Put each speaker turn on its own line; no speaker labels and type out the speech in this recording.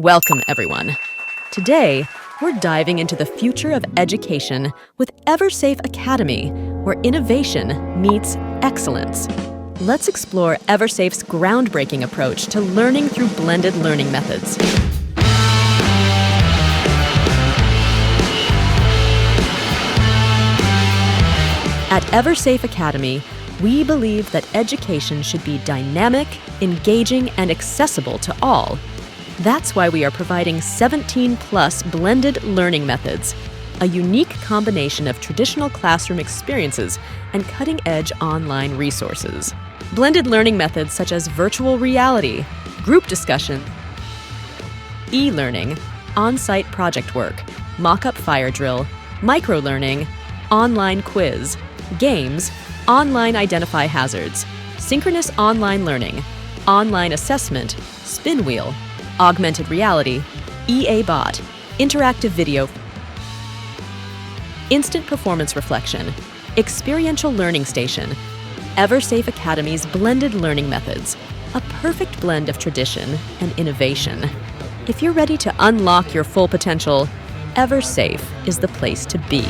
Welcome, everyone. Today, we're diving into the future of education with Eversafe Academy, where innovation meets excellence. Let's explore Eversafe's groundbreaking approach to learning through blended learning methods. At Eversafe Academy, we believe that education should be dynamic, engaging, and accessible to all. That's why we are providing 17+ blended learning methods, a unique combination of traditional classroom experiences and cutting-edge online resources. Blended learning methods such as virtual reality, group discussion, e-learning, on-site project work, mock-up fire drill, micro-learning, online quiz, games, online identify hazards, synchronous online learning, online assessment, spin wheel, augmented reality, EA bot, interactive video, instant performance reflection, experiential learning station, Eversafe Academy's blended learning methods, a perfect blend of tradition and innovation. If you're ready to unlock your full potential, Eversafe is the place to be.